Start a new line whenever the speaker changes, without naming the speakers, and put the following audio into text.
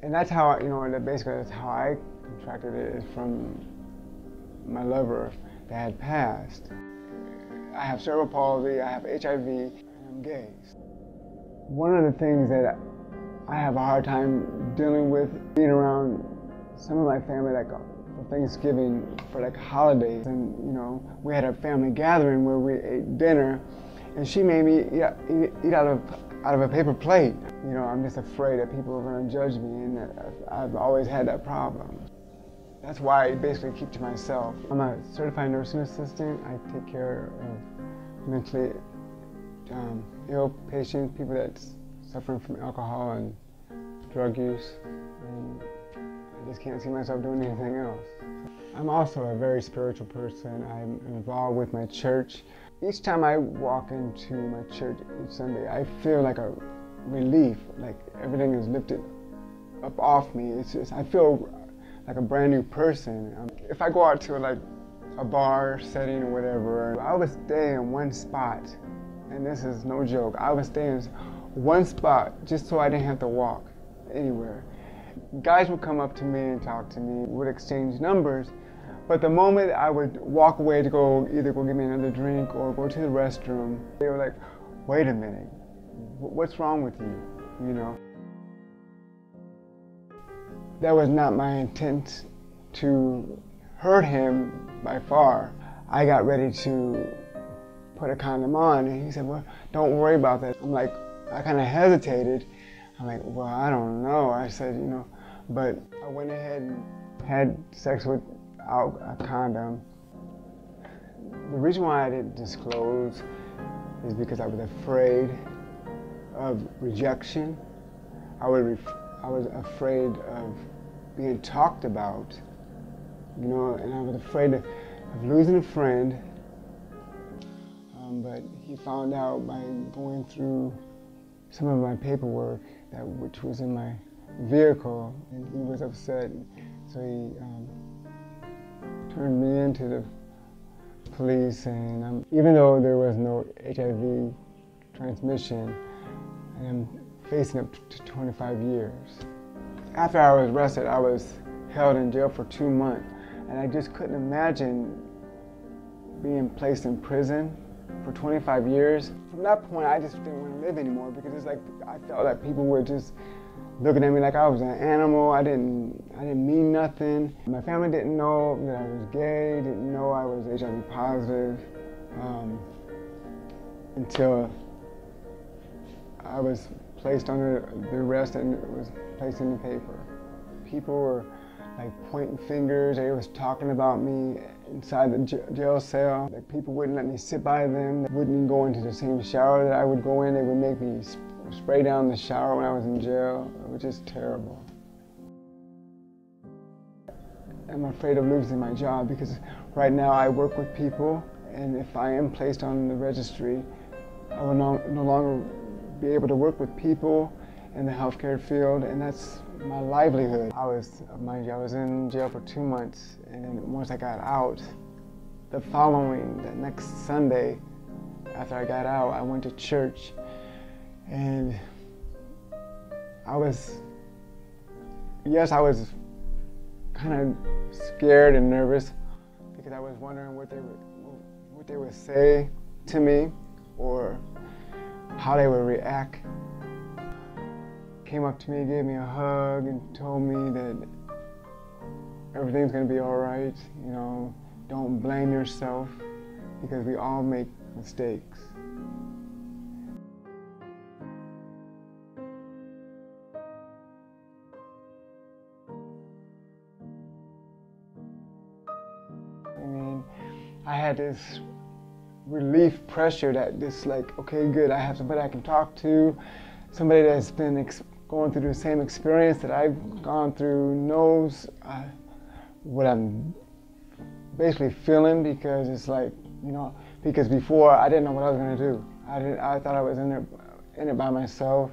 And that's how, basically that's how I contracted it, is from my lover that had passed. I have cerebral palsy, I have HIV, and I'm gay. One of the things that I have a hard time dealing with, being around some of my family, like for Thanksgiving, for like holidays, and we had a family gathering where we ate dinner, and she made me eat out of a paper plate. I'm just afraid that people are going to judge me, and I've always had that problem. That's why I basically keep to myself. I'm a certified nursing assistant. I take care of mentally ill patients, people that's suffering from alcohol and drug use, and I just can't see myself doing anything else. I'm also a very spiritual person. I'm involved with my church. Each time I walk into my church each Sunday, I feel like a relief, like everything is lifted up off me. I feel like a brand new person. If I go out to like a bar setting or whatever, I would stay in one spot, and this is no joke. I would stay in one spot just so I didn't have to walk anywhere. Guys would come up to me and talk to me, would exchange numbers, but the moment I would walk away to either go get me another drink or go to the restroom, they were like, wait a minute, what's wrong with you, That was not my intent to hurt him by far. I got ready to put a condom on, and he said, well, don't worry about that. I'm like, I kind of hesitated. I'm like, well, I don't know. I said, but I went ahead and had sex without a condom. The reason why I didn't disclose is because I was afraid of rejection. I was afraid of being talked about, and I was afraid of losing a friend. But he found out by going through some of my paperwork, which was in my vehicle, and he was upset. So he turned me into the police, and even though there was no HIV transmission, I'm facing up to 25 years. After I was arrested, I was held in jail for 2 months, and I just couldn't imagine being placed in prison for 25 years. From that point, I just didn't want to live anymore, because it's like I felt like people were just looking at me like I was an animal. I didn't mean nothing. My family didn't know that I was gay, didn't know I was HIV positive, until I was placed under the arrest and it was placed in the paper. People were like pointing fingers. They was talking about me inside the jail cell. Like, people wouldn't let me sit by them. They wouldn't go into the same shower that I would go in. They would make me spray down the shower when I was in jail. It was just terrible. I'm afraid of losing my job, because right now I work with people, and if I am placed on the registry, I will no longer be able to work with people in the healthcare field, and that's my livelihood. I was in jail for 2 months, and then once I got out, the next Sunday after I got out, I went to church, and I was kind of scared and nervous, because I was wondering what they would say to me, or how they would react. Came up to me, gave me a hug, and told me that everything's gonna be all right. Don't blame yourself, because we all make mistakes. I had this relief pressure that this, like, okay, good, I have somebody I can talk to, somebody that's been going through the same experience that I've gone through, knows what I'm basically feeling, because it's like, because before I didn't know what I was going to do. I thought I was in it by myself.